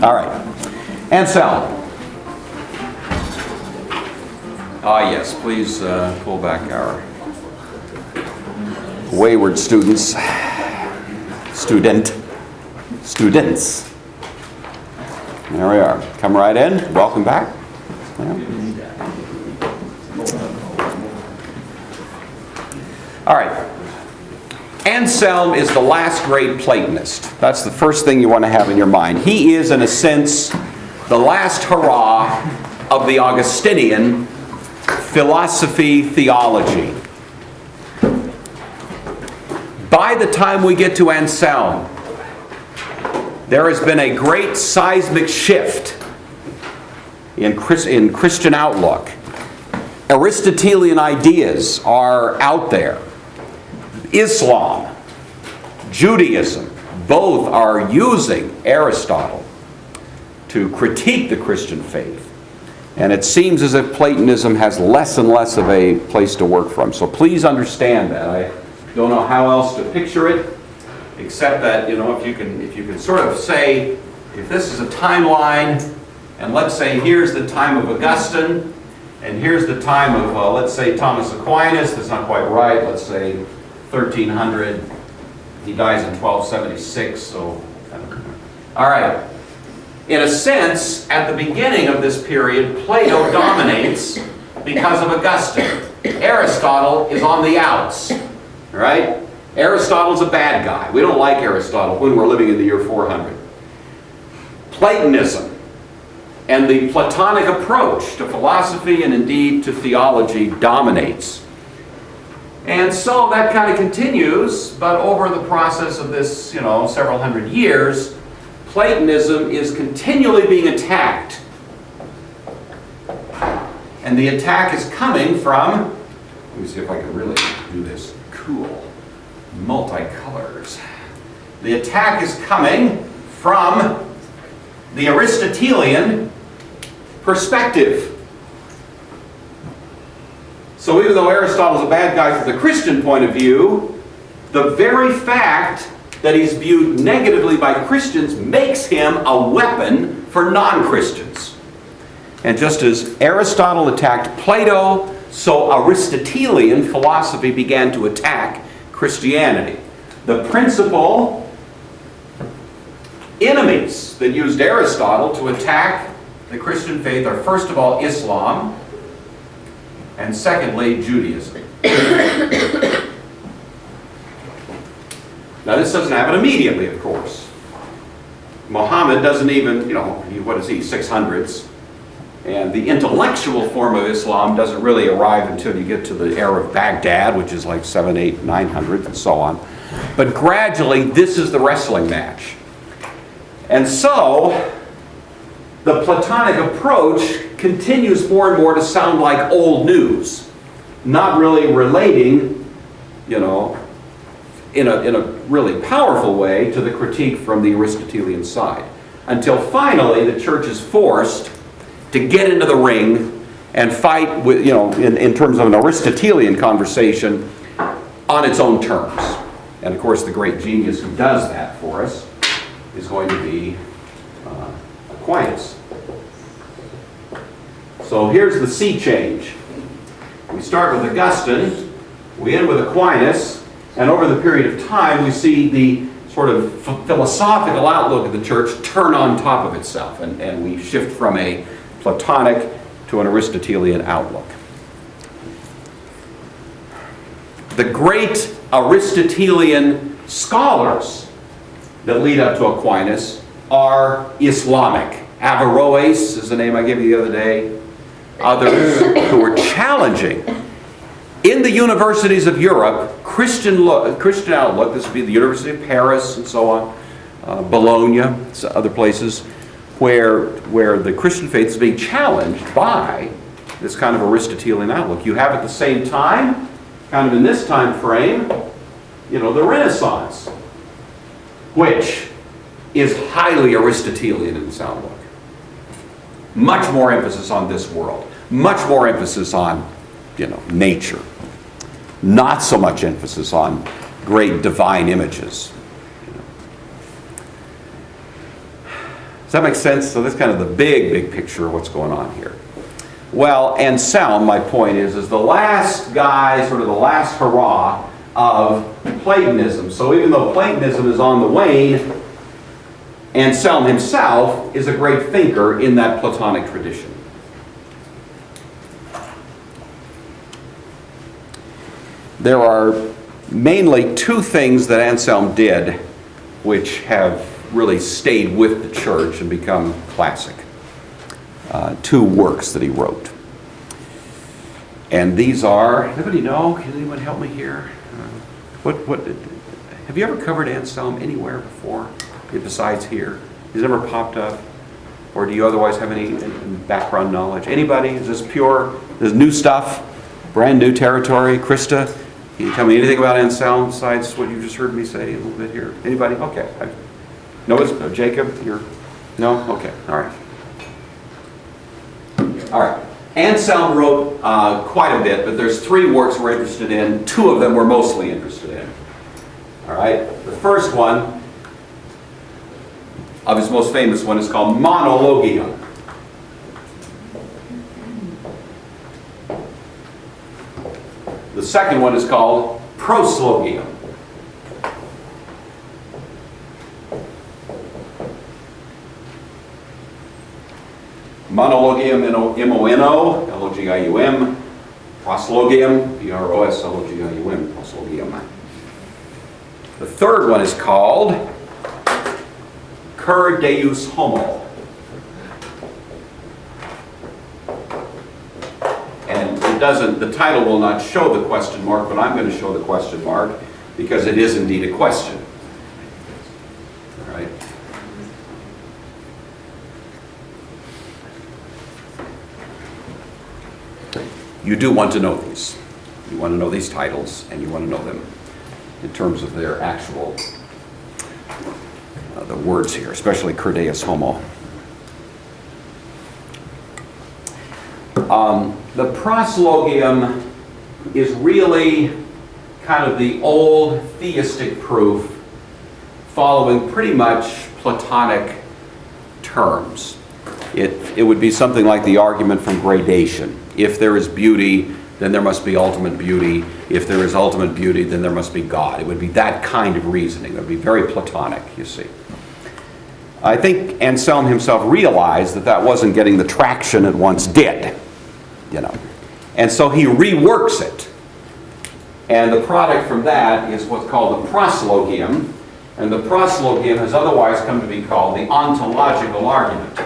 All right. Anselm. Yes, please pull back our wayward students. Students. There we are. Come right in. Welcome back. Yeah. All right. Anselm is the last great Platonist. That's the first thing you want to have in your mind. He is, in a sense, the last hurrah of the Augustinian philosophy theology. By the time we get to Anselm, there has been a great seismic shift in Christian outlook. Aristotelian ideas are out there. Islam, Judaism, both are using Aristotle to critique the Christian faith. And it seems as if Platonism has less and less of a place to work from. So please understand that. I don't know how else to picture it, except that, if you can sort of say, if this is a timeline, and let's say here's the time of Augustine, and here's the time of, let's say, Thomas Aquinas. That's not quite right. Let's say 1300. He dies in 1276. So, all right. In a sense, at the beginning of this period, Plato dominates because of Augustine. Aristotle is on the outs. Right? Aristotle's a bad guy. We don't like Aristotle when we're living in the year 400. Platonism and the Platonic approach to philosophy and indeed to theology dominates. And so that kind of continues, but over the process of this, several hundred years, Platonism is continually being attacked. And the attack is coming from, let me see if I can really do this cool, multicolors. The attack is coming from the Aristotelian perspective. So even though Aristotle's a bad guy from the Christian point of view, the very fact that he's viewed negatively by Christians makes him a weapon for non-Christians. And just as Aristotle attacked Plato, so Aristotelian philosophy began to attack Christianity. The principal enemies that used Aristotle to attack the Christian faith are, first of all, Islam, and secondly, Judaism. Now, this doesn't happen immediately, of course. Muhammad doesn't even, what is he, 600s? And the intellectual form of Islam doesn't really arrive until you get to the era of Baghdad, which is like 7, 8, 900, and so on. But gradually, this is the wrestling match. And so, the Platonic approach continues more and more to sound like old news, not really relating, in a really powerful way to the critique from the Aristotelian side. Until finally, the church is forced to get into the ring and fight with, in terms of an Aristotelian conversation on its own terms. And of course, the great genius who does that for us is going to be Aquinas. So here's the sea change. We start with Augustine, we end with Aquinas, and over the period of time we see the sort of philosophical outlook of the church turn on top of itself, and we shift from a Platonic to an Aristotelian outlook. The great Aristotelian scholars that lead up to Aquinas are Islamic. Averroes is the name I gave you the other day. Others who were challenging. In the universities of Europe, Christian outlook, this would be the University of Paris and so on, Bologna, other places, where the Christian faith is being challenged by this kind of Aristotelian outlook. You have at the same time, kind of in this time frame, the Renaissance, which is highly Aristotelian in its outlook. Much more emphasis on this world. Much more emphasis on, nature. Not so much emphasis on great divine images. Does that make sense? So that's kind of the big picture of what's going on here. Well, Anselm, my point is the last guy, sort of the last hurrah of Platonism. So even though Platonism is on the wane, Anselm himself is a great thinker in that Platonic tradition. There are mainly two things that Anselm did which have really stayed with the church and become classic. Two works that he wrote. And these are, anybody know? Can anyone help me here? Have you ever covered Anselm anywhere before, besides here? Has it ever popped up? Or do you otherwise have any background knowledge? Anybody? Is this pure? Is this new stuff? Brand new territory? Krista, can you tell me anything about Anselm besides what you just heard me say a little bit here? Anybody? Okay. No, it's Jacob? No? Okay. All right. All right. Anselm wrote quite a bit, but there's three works we're interested in. Two of them we're mostly interested in. All right. The first one, of his most famous one, is called Monologium. The second one is called Proslogium. Monologium, M-O-N-O, L-O-G-I-U-M. Proslogium, P-R-O-S-L-O-G-I-U-M, Proslogium. The third one is called Cur Deus Homo. And it doesn't, the title will not show the question mark, but I'm going to show the question mark because it is indeed a question. All right. You do want to know these. You want to know these titles, and you want to know them in terms of their actual, the words here, especially Cur Deus Homo. The proslogium is really kind of the old theistic proof following pretty much Platonic terms. It would be something like the argument from gradation. If there is beauty, then there must be ultimate beauty. If there is ultimate beauty, then there must be God. It would be that kind of reasoning. It would be very Platonic, you see. I think Anselm himself realized that that wasn't getting the traction it once did, you know. And so he reworks it. And the product from that is what's called the proslogium. And the proslogium has otherwise come to be called the ontological argument.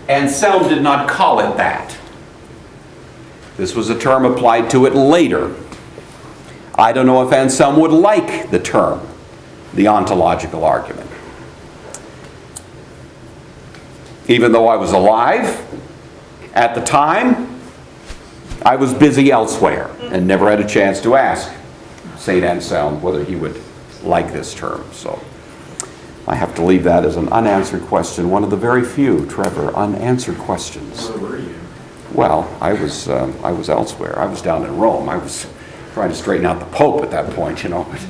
Anselm did not call it that. This was a term applied to it later. I don't know if Anselm would like the term, the ontological argument. Even though I was alive at the time, I was busy elsewhere and never had a chance to ask St. Anselm whether he would like this term. So I have to leave that as an unanswered question. One of the very few, Trevor, unanswered questions. Where were you? Well, I was elsewhere. I was down in Rome. I was trying to straighten out the Pope at that point, you know. But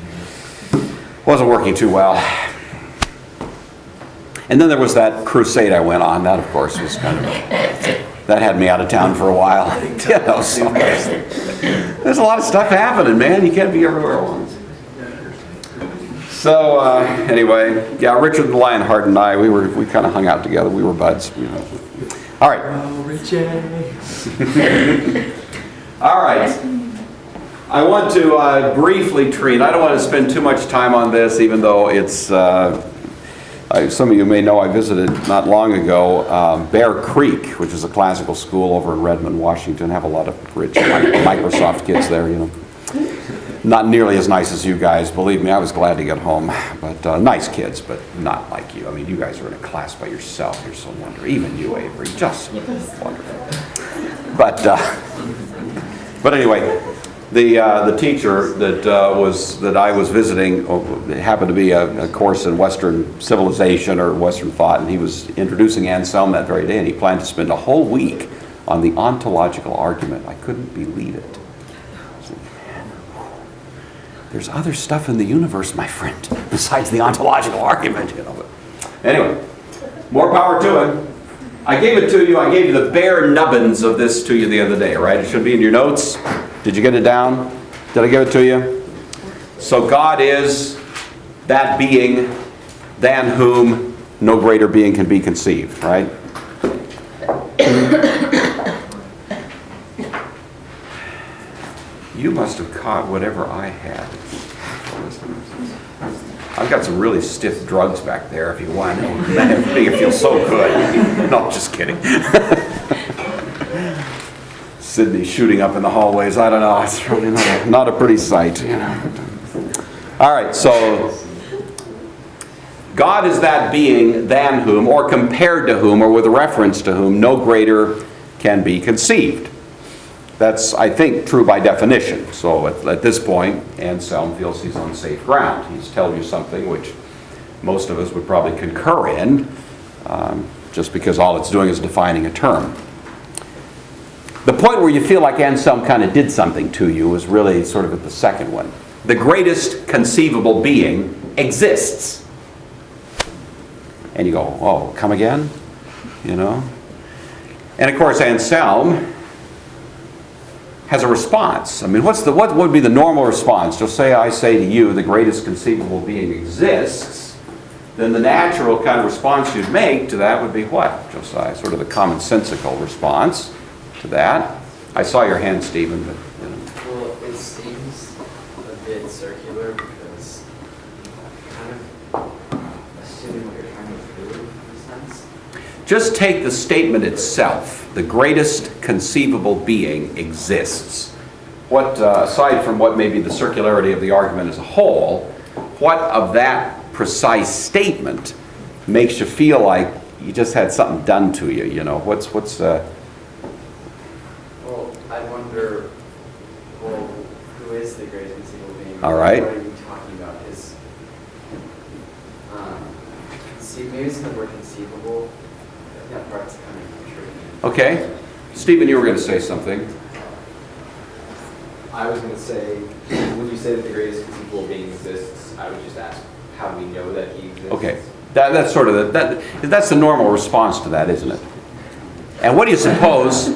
wasn't working too well. And then there was that crusade I went on. That, of course, was kind of that had me out of town for a while. You know, so there's a lot of stuff happening, man. You can't be everywhere at once. So anyway, yeah, Richard the Lionheart and I, we kind of hung out together. We were buds, you know. All right. Oh, Richie. All right. I want to briefly treat. I don't want to spend too much time on this, even though it's. Some of you may know I visited not long ago Bear Creek, which is a classical school over in Redmond, Washington. Have a lot of rich Microsoft kids there, you know. Not nearly as nice as you guys. Believe me, I was glad to get home. But nice kids, but not like you. I mean, you guys are in a class by yourself. You're so wonderful. Even you, Avery, just wonderful. But anyway, the teacher that I was visiting happened to be a course in Western civilization or Western thought, and he was introducing Anselm that very day, and he planned to spend a whole week on the ontological argument. I couldn't believe it. there's other stuff in the universe, my friend, besides the ontological argument, But anyway, more power to him. I gave it to you. I gave you the bare nubbins of this to you the other day, right? It should be in your notes. Did you get it down? Did I give it to you? So God is that being than whom no greater being can be conceived, right? You must have caught whatever I had. I've got some really stiff drugs back there if you want. That make it feel so good. No, just kidding. Sydney shooting up in the hallways. I don't know. It's really not a pretty sight. All right, so God is that being than whom, or compared to whom, or with reference to whom, no greater can be conceived. That's, I think, true by definition. So at this point, Anselm feels he's on safe ground. He's telling you something which most of us would probably concur in, just because all it's doing is defining a term. The point where you feel like Anselm kind of did something to you is really sort of at the second one. The greatest conceivable being exists. And you go, oh, come again? And of course, Anselm has a response. I mean, what would be the normal response? Just say I say to you, the greatest conceivable being exists, then the natural kind of response you'd make to that would be what, Josiah? Sort of the commonsensical response to that. I saw your hand, Stephen, but Well, it seems a bit circular because kind of assuming what you're trying to prove in a sense. just take the statement itself. The greatest conceivable being exists. What, aside from what may be the circularity of the argument as a whole, what of that precise statement makes you feel like you just had something done to you? What's Well, I wonder, who is the greatest conceivable being? All right. What are you talking about? Maybe it's the word conceivable. That part's kind of tricky. Okay. Stephen, you were going to say something. I was going to say, when you say that the greatest conceivable being exists, I would just ask, how do we know that he exists? Okay. That's sort of that's the normal response to that, isn't it? And what do you suppose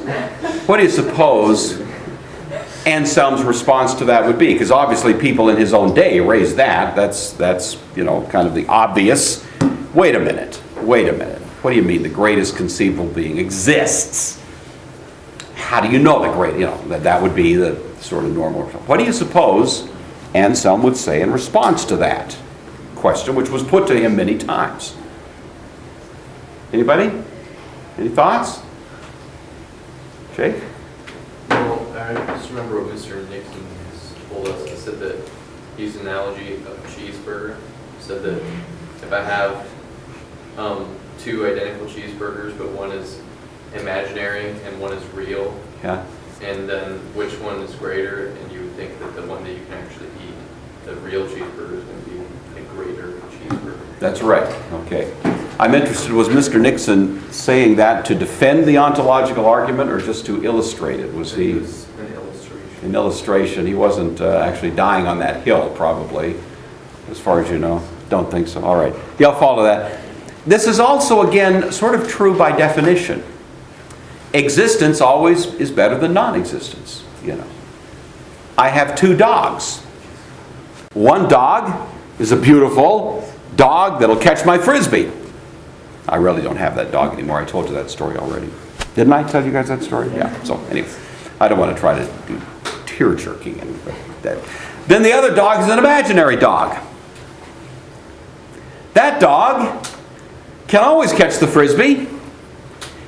Anselm's response to that would be? Because obviously people in his own day raised that. That's kind of the obvious. Wait a minute. What do you mean the greatest conceivable being exists? How do you know the great? That would be the sort of normal. What do you suppose Anselm would say in response to that question, which was put to him many times? Anybody? Any thoughts? Jake? Well, I just remember what Mr. Nixon has told us. He said that he used an analogy of a cheeseburger. He said that if I have two identical cheeseburgers, but one is imaginary and one is real, Yeah. and then which one is greater, and you would think that the one that you can actually eat, the real cheeseburger, is going to be a greater cheeseburger. That's right. Okay. I'm interested, was Mr. Nixon saying that to defend the ontological argument or just to illustrate it? Was he It was an illustration. an illustration? He wasn't actually dying on that hill, probably, as far as you know. Don't think so. All right. Yeah, I'll follow that. This is also, again, sort of true by definition. Existence always is better than non-existence, I have two dogs. One dog is a beautiful dog that'll catch my Frisbee. I really don't have that dog anymore. I told you that story already. Didn't I tell you guys that story? Yeah. So anyway, I don't want to try to do tear-jerking. Then the other dog is an imaginary dog. That dog can always catch the Frisbee.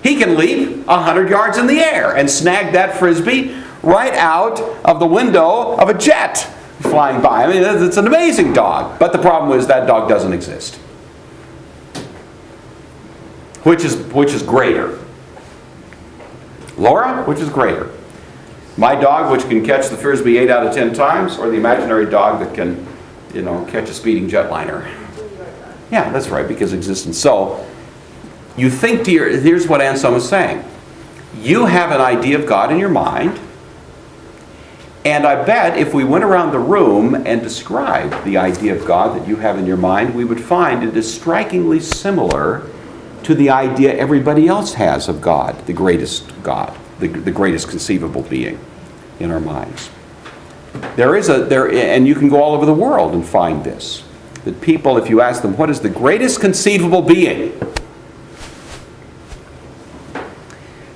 He can leap 100 yards in the air and snag that Frisbee right out of the window of a jet flying by. I mean, it's an amazing dog. But the problem is that dog doesn't exist. Which is greater? Laura, which is greater? My dog, which can catch the Frisbee 8 out of 10 times, or the imaginary dog that can, catch a speeding jetliner? Yeah, that's right, because existence. So, you think here's what Anselm is saying. You have an idea of God in your mind, And I bet if we went around the room and described the idea of God that you have in your mind, we would find it is strikingly similar to the idea everybody else has of God, the greatest God, the greatest conceivable being in our minds. And you can go all over the world and find this. That people, if you ask them, what is the greatest conceivable being?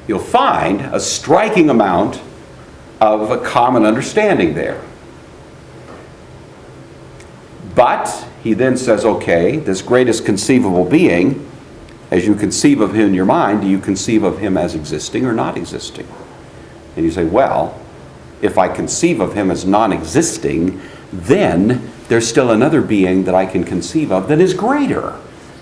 You'll find a striking amount of a common understanding there. But he then says, okay, this greatest conceivable being, as you conceive of him in your mind, do you conceive of him as existing or not existing? And you say, well, if I conceive of him as non-existing, then there's still another being that I can conceive of that is greater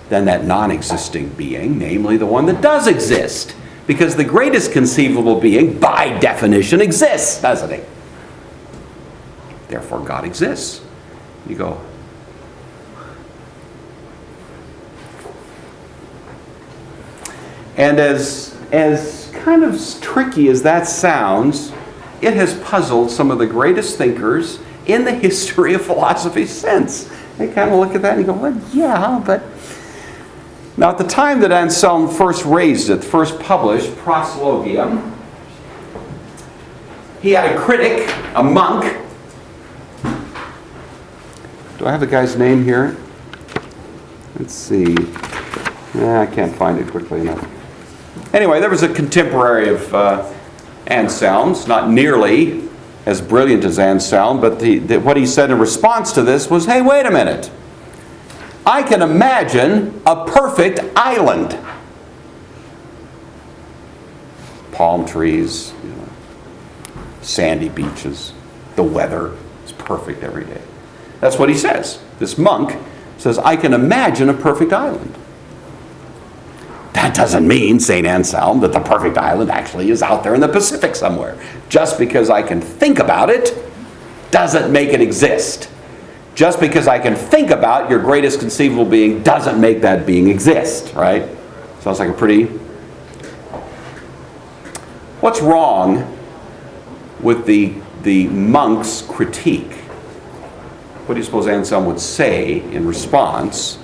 than that non-existing being, namely the one that does exist. Because the greatest conceivable being, by definition, exists, doesn't he? Therefore, God exists. You go, and as kind of tricky as that sounds, it has puzzled some of the greatest thinkers in the history of philosophy since. They kind of look at that and go, well, yeah, but... Now, at the time that Anselm first raised it, first published Proslogium, he had a critic, a monk. Do I have the guy's name here? Let's see. I can't find it quickly enough. Anyway, there was a contemporary of Anselm's, not nearly as brilliant as Anselm, but what he said in response to this was, hey, wait a minute. I can imagine a perfect island. Palm trees, sandy beaches, the weather is perfect every day. That's what he says. This monk says, I can imagine a perfect island. That doesn't mean, St. Anselm, that the perfect island actually is out there in the Pacific somewhere. Just because I can think about it doesn't make it exist. Just because I can think about your greatest conceivable being doesn't make that being exist, right? Sounds like a pretty... What's wrong with the monk's critique? What do you suppose Anselm would say in response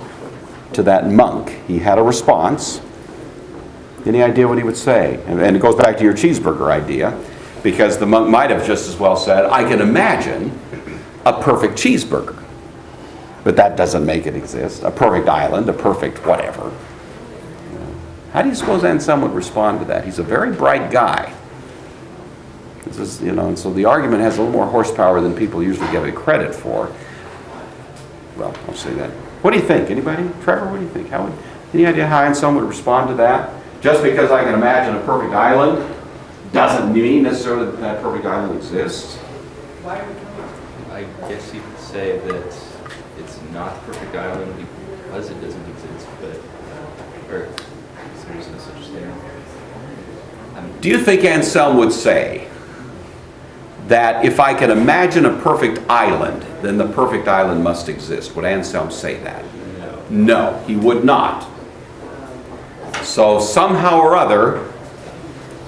to that monk? He had a response. Any idea what he would say? And it goes back to your cheeseburger idea, because the monk might have just as well said, I can imagine a perfect cheeseburger. But that doesn't make it exist. A perfect island, a perfect whatever. How do you suppose Anselm would respond to that? He's a very bright guy. This is, and so the argument has a little more horsepower than people usually give it credit for. Well, I'll say that. What do you think? Anybody? Trevor, what do you think? Any idea how Anselm would respond to that? Just because I can imagine a perfect island doesn't mean necessarily that that perfect island exists. I guess you could say that it's not a perfect island because it doesn't exist, or there's no such thing. Do you think Anselm would say that if I can imagine a perfect island, then the perfect island must exist? Would Anselm say that? No, he would not. So somehow or other,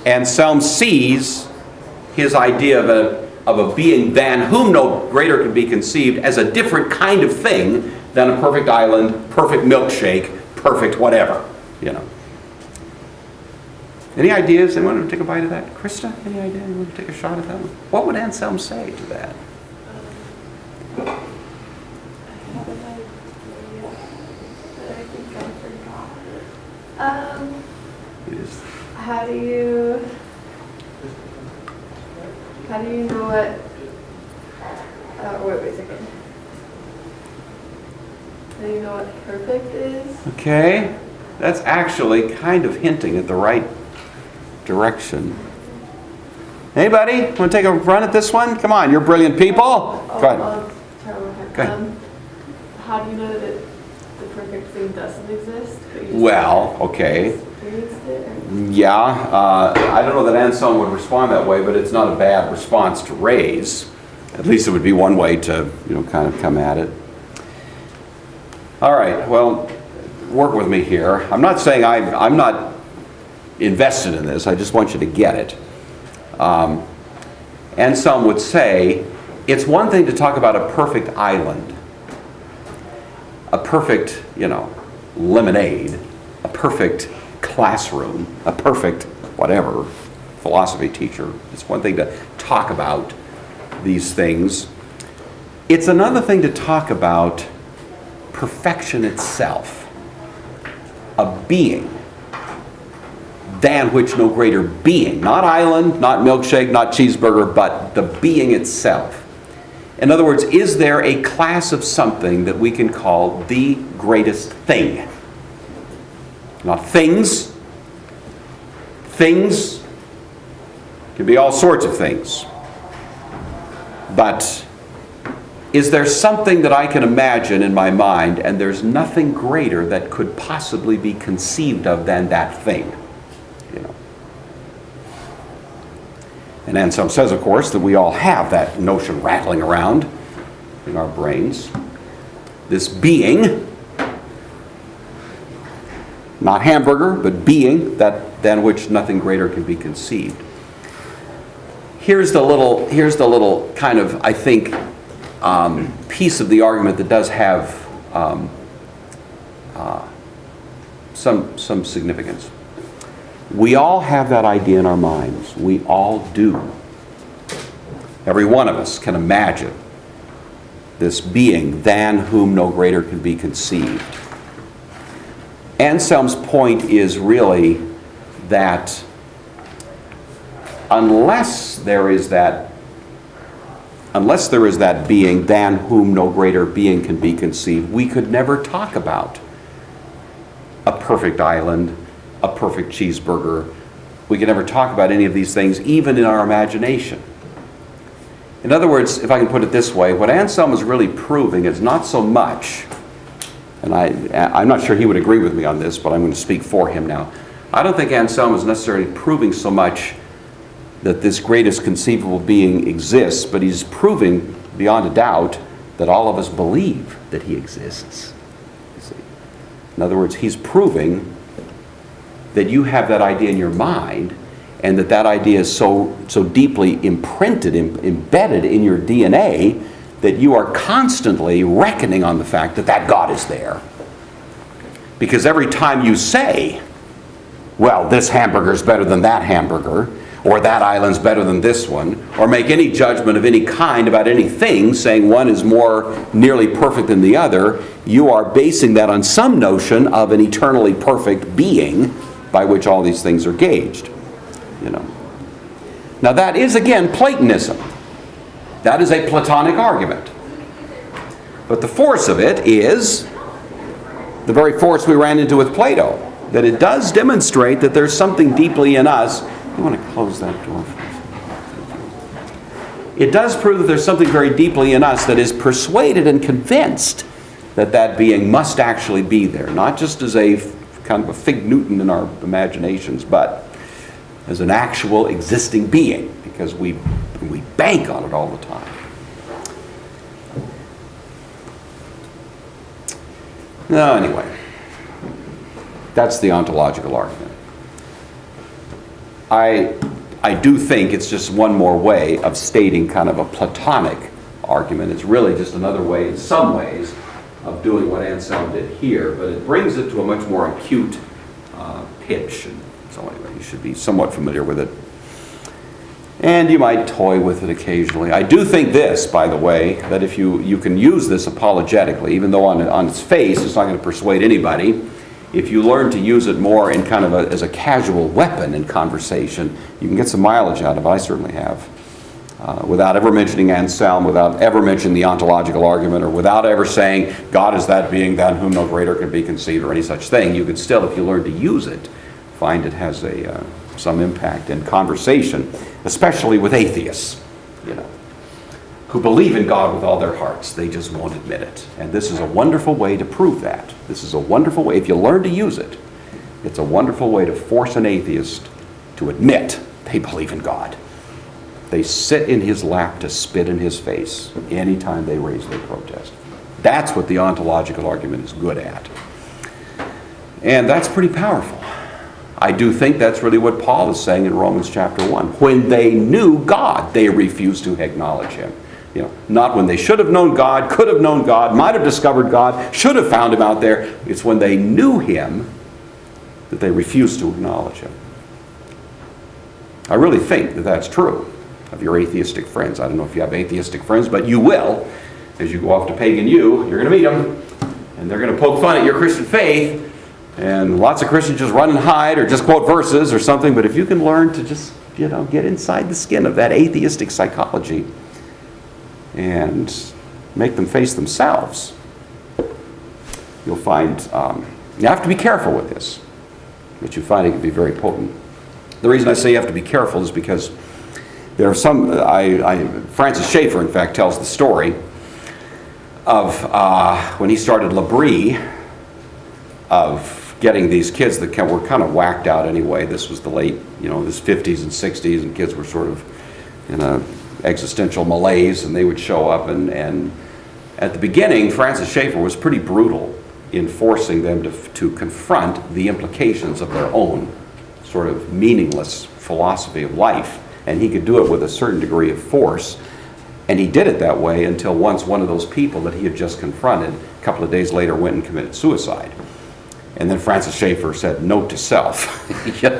Anselm sees his idea of a being than whom no greater can be conceived as a different kind of thing than a perfect island, perfect milkshake, perfect whatever, Any ideas? Anyone want to take a bite of that? Krista, any idea? Anyone want to take a shot at that one? What would Anselm say to that? How do you know what? Wait a second. How do you know what perfect is? Okay, that's actually kind of hinting at the right direction. Anybody want to take a run at this one? Come on, you're brilliant people. Go ahead. I'll try one more. Go ahead. How do you know that the perfect thing doesn't exist? But you just Well, okay. experienced it, or? Yeah, I don't know that Anselm would respond that way, but it's not a bad response to raise. At least it would be one way to, kind of come at it. All right, well, work with me here. I'm not saying I'm not invested in this. I just want you to get it. Anselm would say, it's one thing to talk about a perfect island, a perfect, lemonade, a perfect classroom, a perfect whatever, philosophy teacher. It's one thing to talk about these things. It's another thing to talk about perfection itself, a being, than which no greater being, not island, not milkshake, not cheeseburger, but the being itself. In other words, is there a class of something that we can call the greatest thing? Not things. Things can be all sorts of things. But is there something that I can imagine in my mind, and there's nothing greater that could possibly be conceived of than that thing? And Anselm says, of course, that we all have that notion rattling around in our brains. This being, not hamburger, but being, than which nothing greater can be conceived. Here's the little kind of, I think, piece of the argument that does have some significance. We all have that idea in our minds. We all do. Every one of us can imagine this being than whom no greater can be conceived. Anselm's point is really that unless there is that being than whom no greater being can be conceived, we could never talk about a perfect island, a perfect cheeseburger. We can never talk about any of these things, even in our imagination. In other words, if I can put it this way, what Anselm is really proving is not so much, and I'm not sure he would agree with me on this, but I'm going to speak for him now. I don't think Anselm is necessarily proving so much that this greatest conceivable being exists, but he's proving beyond a doubt that all of us believe that he exists. You see? In other words, he's proving that you have that idea in your mind, and that idea is so deeply imprinted, embedded in your DNA, that you are constantly reckoning on the fact that God is there. Because every time you say, well, this hamburger's better than that hamburger, or that island's better than this one, or make any judgment of any kind about anything, saying one is more nearly perfect than the other, you are basing that on some notion of an eternally perfect being by which all these things are gauged. Now that is, again, Platonism. That is a Platonic argument. But the force of it is the very force we ran into with Plato, that it does demonstrate that there's something deeply in us. You want to close that door for us? It does prove that there's something very deeply in us that is persuaded and convinced that being must actually be there, not just as a kind of a fig Newton in our imaginations, but as an actual existing being, because we bank on it all the time. No, anyway, that's the ontological argument. I do think it's just one more way of stating kind of a Platonic argument. It's really just another way, in some ways, of doing what Anselm did here, but it brings it to a much more acute pitch. And so anyway, you should be somewhat familiar with it. And you might toy with it occasionally. I do think this, by the way, that if you can use this apologetically, even though on its face it's not going to persuade anybody, if you learn to use it more in kind of as a casual weapon in conversation, you can get some mileage out of it. I certainly have. Without ever mentioning Anselm, without ever mentioning the ontological argument, or without ever saying, God is that being than whom no greater can be conceived, or any such thing, you could still, if you learn to use it, find it has some impact in conversation, especially with atheists, who believe in God with all their hearts. They just won't admit it. And this is a wonderful way to prove that. This is a wonderful way, if you learn to use it, it's a wonderful way to force an atheist to admit they believe in God. They sit in his lap to spit in his face anytime they raise their protest. That's what the ontological argument is good at. And that's pretty powerful. I do think that's really what Paul is saying in Romans chapter 1. When they knew God, they refused to acknowledge him. Not when they should have known God, could have known God, might have discovered God, should have found him out there. It's when they knew him that they refused to acknowledge him. I really think that that's true of your atheistic friends. I don't know if you have atheistic friends, but you will. As you go off to Pagan U, you're going to meet them, and they're going to poke fun at your Christian faith. And lots of Christians just run and hide or just quote verses or something. But if you can learn to just, get inside the skin of that atheistic psychology and make them face themselves, you'll find, you have to be careful with this, but you find it can be very potent. The reason I say you have to be careful is because there are some, Francis Schaeffer, in fact, tells the story of when he started L'Abri, of getting these kids that were kind of whacked out anyway. This was the late, this 50s and 60s, and kids were sort of in a existential malaise, and they would show up. And at the beginning, Francis Schaeffer was pretty brutal in forcing them to confront the implications of their own sort of meaningless philosophy of life. And he could do it with a certain degree of force. And he did it that way until once one of those people that he had just confronted, a couple of days later, went and committed suicide. And then Francis Schaeffer said, note to self, you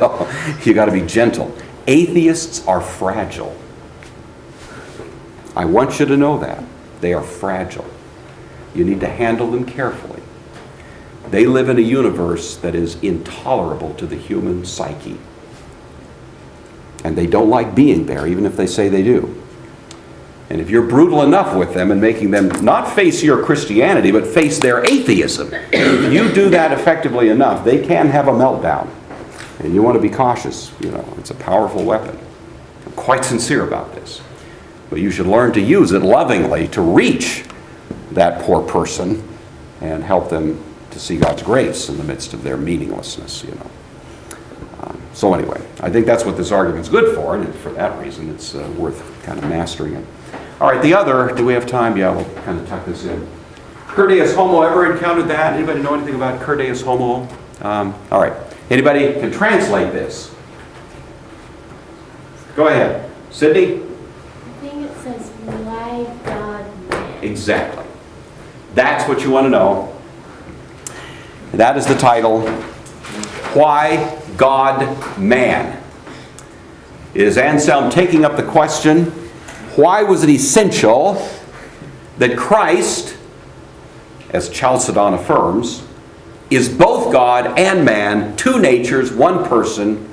got to be gentle. Atheists are fragile. I want you to know that. They are fragile. You need to handle them carefully. They live in a universe that is intolerable to the human psyche. And they don't like being there, even if they say they do. And if you're brutal enough with them and making them not face your Christianity, but face their atheism, if you do that effectively enough, they can have a meltdown. And you want to be cautious. It's a powerful weapon. I'm quite sincere about this. But you should learn to use it lovingly to reach that poor person and help them to see God's grace in the midst of their meaninglessness, So anyway, I think that's what this argument's good for, and for that reason it's worth kind of mastering it. All right, the other, do we have time? Yeah, we'll kind of tuck this in. Cur deus homo, ever encountered that? Anybody know anything about cur deus homo? All right, anybody can translate this? Go ahead. Sydney? I think it says, why God man? Exactly. That's what you want to know. That is the title. Why God man? Is Anselm taking up the question, why was it essential that Christ, as Chalcedon affirms, is both God and man, two natures, one person,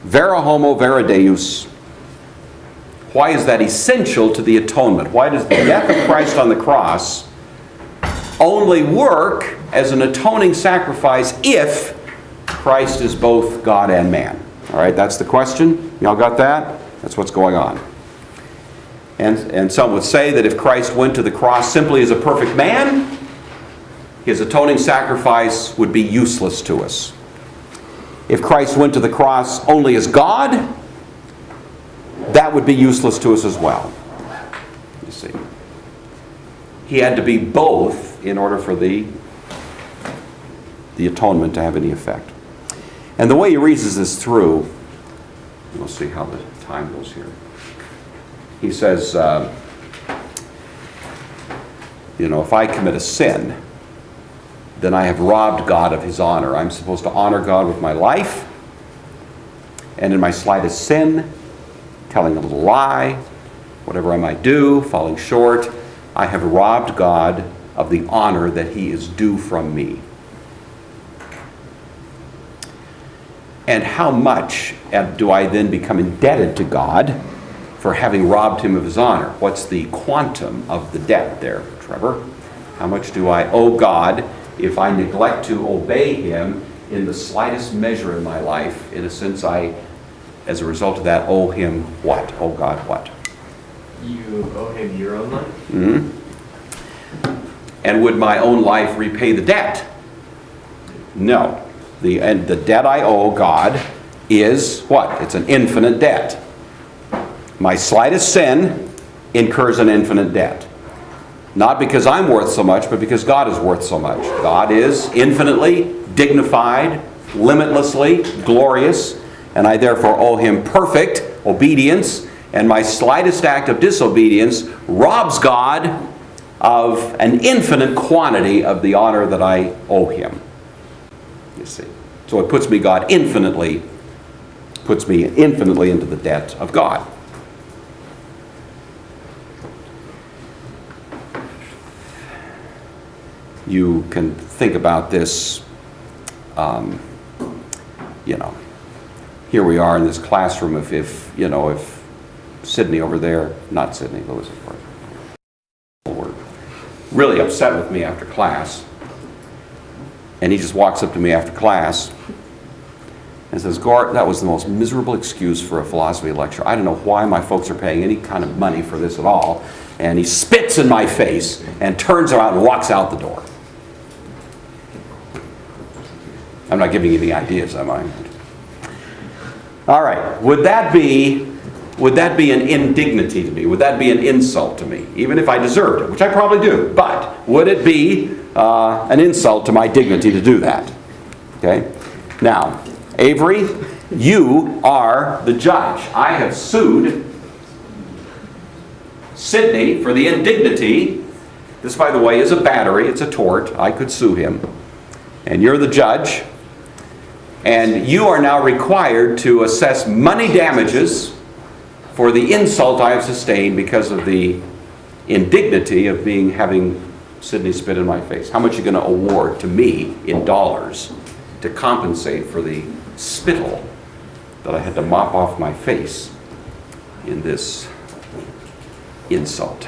vera homo, vera deus? Why is that essential to the atonement? Why does the death of Christ on the cross only work as an atoning sacrifice if Christ is both God and man? All right, that's the question. Y'all got that? That's what's going on. And some would say that if Christ went to the cross simply as a perfect man, his atoning sacrifice would be useless to us. If Christ went to the cross only as God, that would be useless to us as well. You see. He had to be both in order for the atonement to have any effect. And the way he reasons this through, we'll see how the time goes here. He says, if I commit a sin, then I have robbed God of his honor. I'm supposed to honor God with my life, and in my slightest sin, telling a little lie, whatever I might do, falling short, I have robbed God of the honor that he is due from me. And how much do I then become indebted to God for having robbed him of his honor? What's the quantum of the debt there, Trevor? How much do I owe God if I neglect to obey him in the slightest measure in my life? In a sense, I, as a result of that, owe him what? Owe God what? You owe him your own life? Mm-hmm. And would my own life repay the debt? No. The debt I owe God is what? It's an infinite debt. My slightest sin incurs an infinite debt. Not because I'm worth so much, but because God is worth so much. God is infinitely dignified, limitlessly glorious, and I therefore owe him perfect obedience, and my slightest act of disobedience robs God of an infinite quantity of the honor that I owe him. You see. So it puts me infinitely into the debt of God. You can think about this, here we are in this classroom. If Sydney over there, not Sydney, Lewis, of course, were really upset with me after class, and he just walks up to me after class and says, "Gort, that was the most miserable excuse for a philosophy lecture. I don't know why my folks are paying any kind of money for this at all." And he spits in my face and turns around and walks out the door. I'm not giving you any ideas, am I? All right. Would that be an indignity to me? Would that be an insult to me? Even if I deserved it, which I probably do. But would it be an insult to my dignity to do that? Okay. Now, Avery, you are the judge. I have sued Sydney for the indignity. This, by the way, is a battery. It's a tort. I could sue him. And you're the judge. And you are now required to assess money damages for the insult I have sustained because of the indignity of having Sydney spit in my face. How much are you going to award to me in dollars to compensate for the spittle that I had to mop off my face in this insult?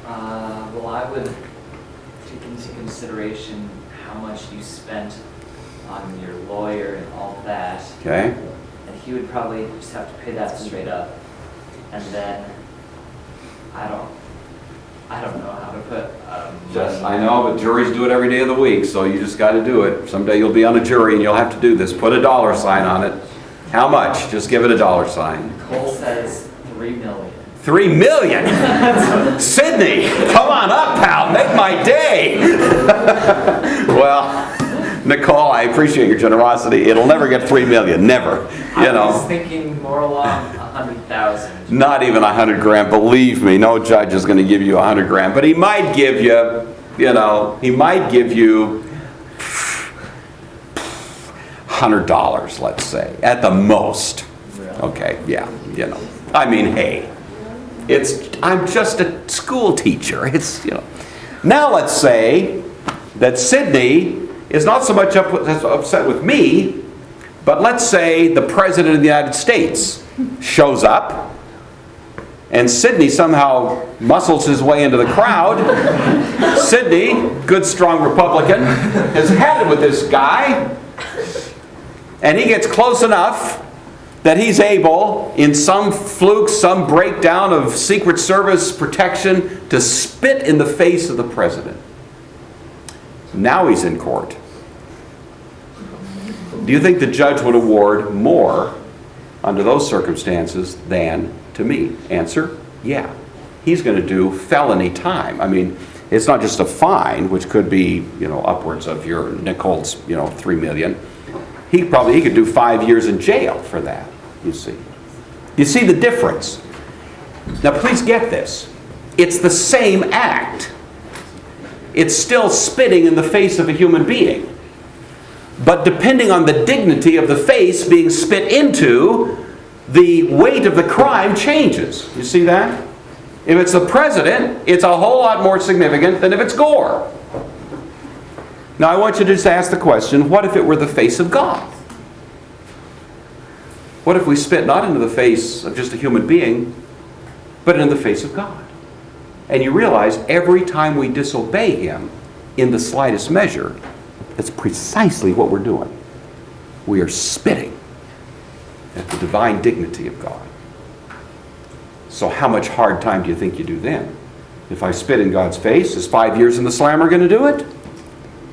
Well, I would take into consideration how much you spent on your lawyer and all that. Okay? And he would probably just have to pay that straight up. And then, I don't know how to put I know, but juries do it every day of the week, so you just got to do it. Someday you'll be on a jury and you'll have to do this. Put a dollar sign on it. How much? Just give it a dollar sign. Cole says $3 million. $3 million? Sydney, come on up, pal. Make my day. Well, Nicole, I appreciate your generosity. It'll never get $3 million. Never. I was thinking more along 100,000. Not even 100 grand. Believe me, no judge is going to give you 100 grand. But he might give you, $100, let's say, at the most. Okay, yeah, I mean, hey, I'm just a school teacher. Now let's say that Sydney is not so much upset with me, but let's say the President of the United States shows up, and Sydney somehow muscles his way into the crowd. Sydney, good strong Republican, has had it with this guy, and he gets close enough that he's able, in some fluke, some breakdown of Secret Service protection, to spit in the face of the President. Now he's in court. Do you think the judge would award more under those circumstances than to me? Answer, yeah. He's going to do felony time. I mean, it's not just a fine, which could be, upwards of your Nicole's, $3 million. He could do 5 years in jail for that, you see. You see the difference? Now, please get this. It's the same act. It's still spitting in the face of a human being. But depending on the dignity of the face being spit into, the weight of the crime changes. You see that? If it's the President, it's a whole lot more significant than if it's Gore. Now I want you to just ask the question, what if it were the face of God? What if we spit not into the face of just a human being, but in the face of God? And you realize every time we disobey Him in the slightest measure, that's precisely what we're doing. We are spitting at the divine dignity of God. So how much hard time do you think you do then? If I spit in God's face, is 5 years in the slammer going to do it?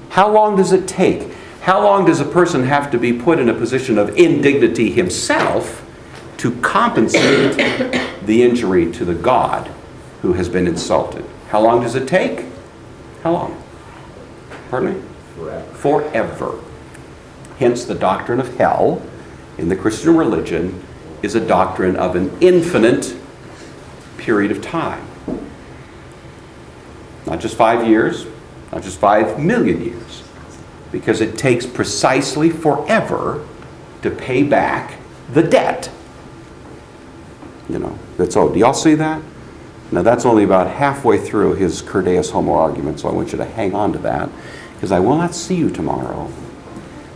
How long does it take? How long does a person have to be put in a position of indignity himself to compensate the injury to the God who has been insulted? How long does it take? How long? Pardon me? Forever. Hence, the doctrine of hell in the Christian religion is a doctrine of an infinite period of time. Not just 5 years, not just 5 million years, because it takes precisely forever to pay back the debt. You know, that's all. Do y'all see that? Now that's only about halfway through his Cur Deus Homo argument, so I want you to hang on to that, because I will not see you tomorrow,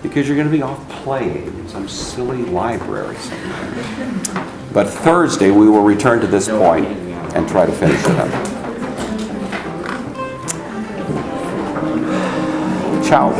because you're going to be off playing in some silly library somewhere. But Thursday we will return to this point and try to finish it up. Ciao.